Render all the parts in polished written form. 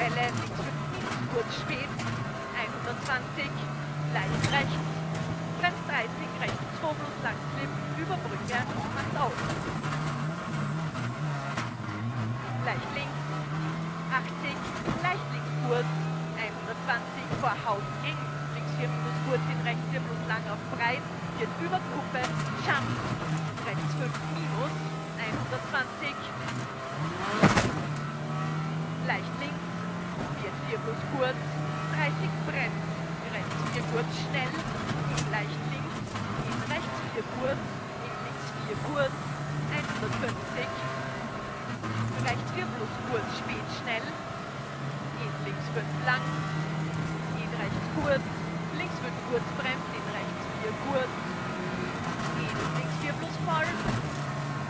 Valais, links 5 minus, kurz spät, 120, leicht rechts, Grenz 30, rechts 2 plus lang Slip, über Brücke, macht aus. Leicht links, 80, leicht links kurz, 120, vor Haus eng, links 4 minus kurz in rechts 4 plus lang auf breit, jetzt über Kuppe, Jump, rechts 5 minus, 120, leicht links, 4 plus kurz, 30 bremst, rechts 4 kurz schnell, in leicht links, in rechts 4 kurz, in links 4 kurz, 150, rechts 4 plus kurz, spät schnell, in links 5 lang, in rechts kurz, links 5 kurz bremst, in rechts 4 kurz, in links 4 plus voll,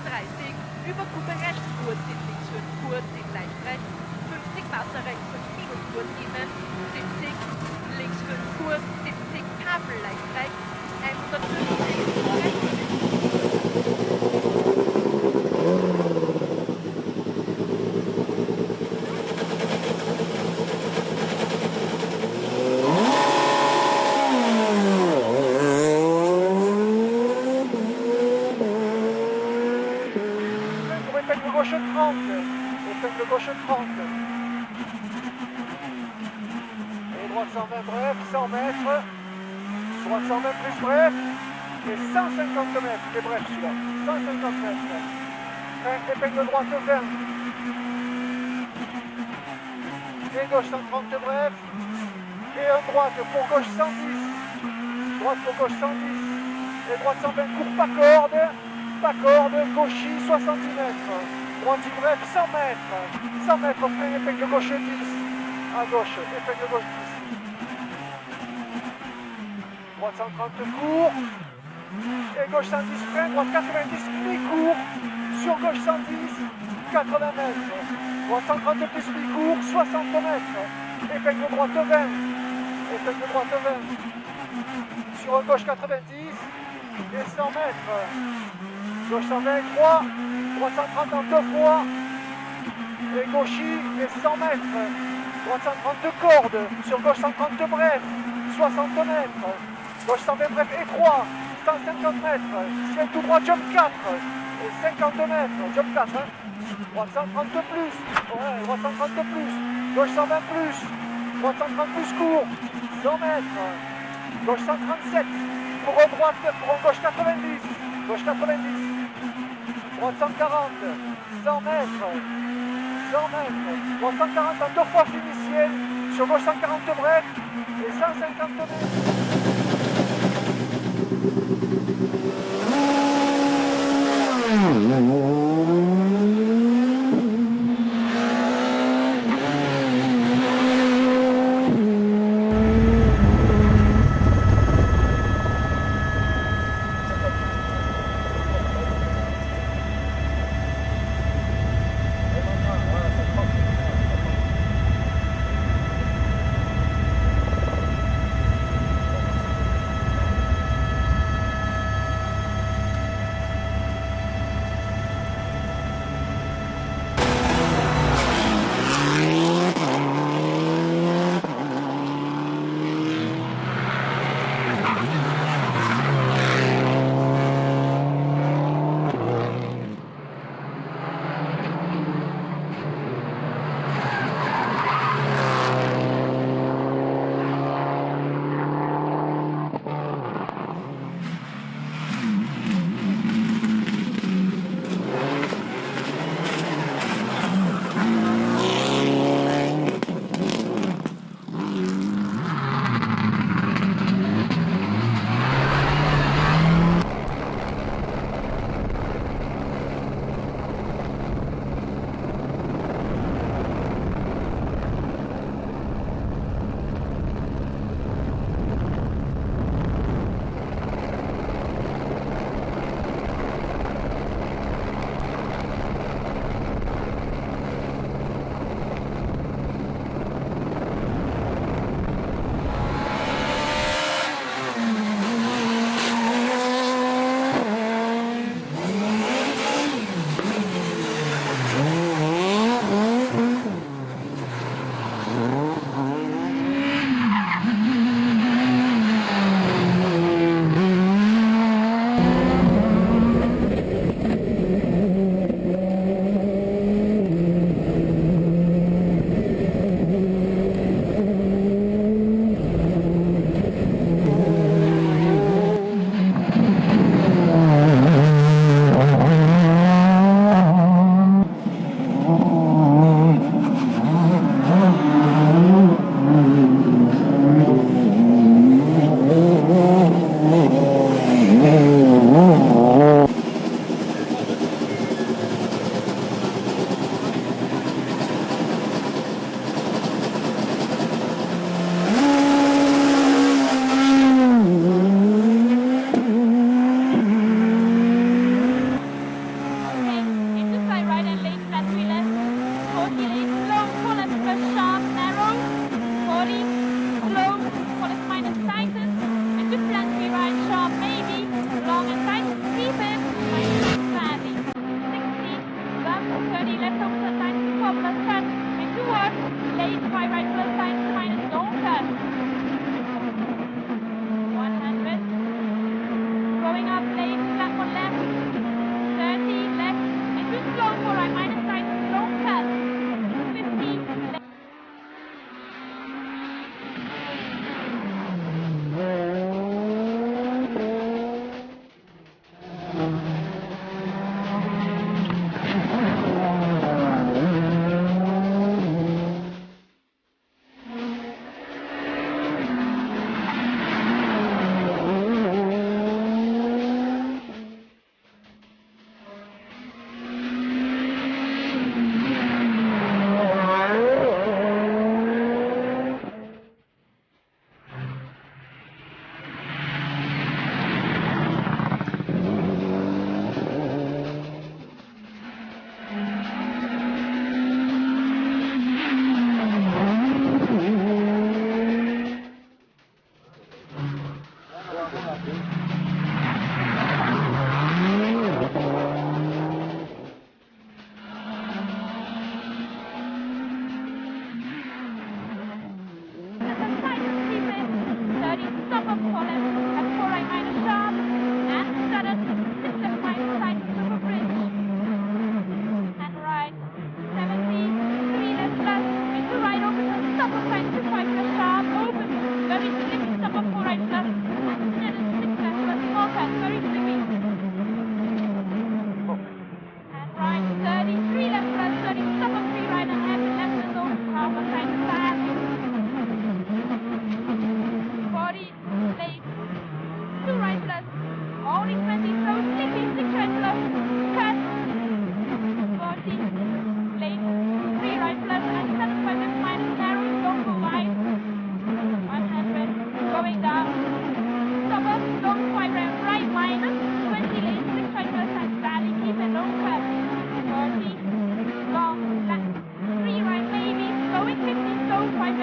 30, über Kuppe rechts kurz, in links 5 kurz, in leicht rechts, 50 Wasser rechts 5 minus kurz innen, 70, links 5 kurz, 70, Tafel leicht rechts, 150, rechts 30, épingle gauche 30. Et droite 120 bref, 100 mètres. Droite 120 plus bref. Et 150 mètres, c'est bref celui-là. 150 mètres. Épingle droite 20. Et gauche 130 bref. Et un droite pour gauche 110. Droite pour gauche 110. Et droite 120 court pas corde. Pas corde, gauchis 70 mètres. Droite bref, 100 mètres. 100 mètres, frein, épingle gauche 10. À gauche, épingle gauche 10. Droite 130 court. Et gauche 110 frein, droite 90 mi-court. Sur gauche 110, 80 mètres. Droite 130 plus mi-court, 60 mètres. Épingle droite 20. Épingle droite 20. Sur gauche 90 et 100 mètres. Gauche 120, 3. Droite 130 en 2 fois. Et gauchis et 100 mètres. Droite 132 cordes. Sur gauche 130 bref. 60 mètres. Gauche 120 bref et 3. 150 mètres. Ciel tout droit, jump 4. Et 50 mètres. Jump 4. Hein. Droite 130 plus. Ouais, droite 130 plus. Gauche 120 plus. Droite 130 plus court. 100 mètres. Gauche 137. Pour un droite, pour un gauche 90. Gauche 90. Droite 140, 100 mètres, 100 mètres, droite 140 en 2 fois finiciel, sur gauche 140 bref et 150 mètres.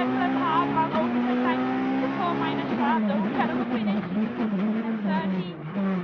Template hard while holding the tank before minor start, though pedal to finish. And 30,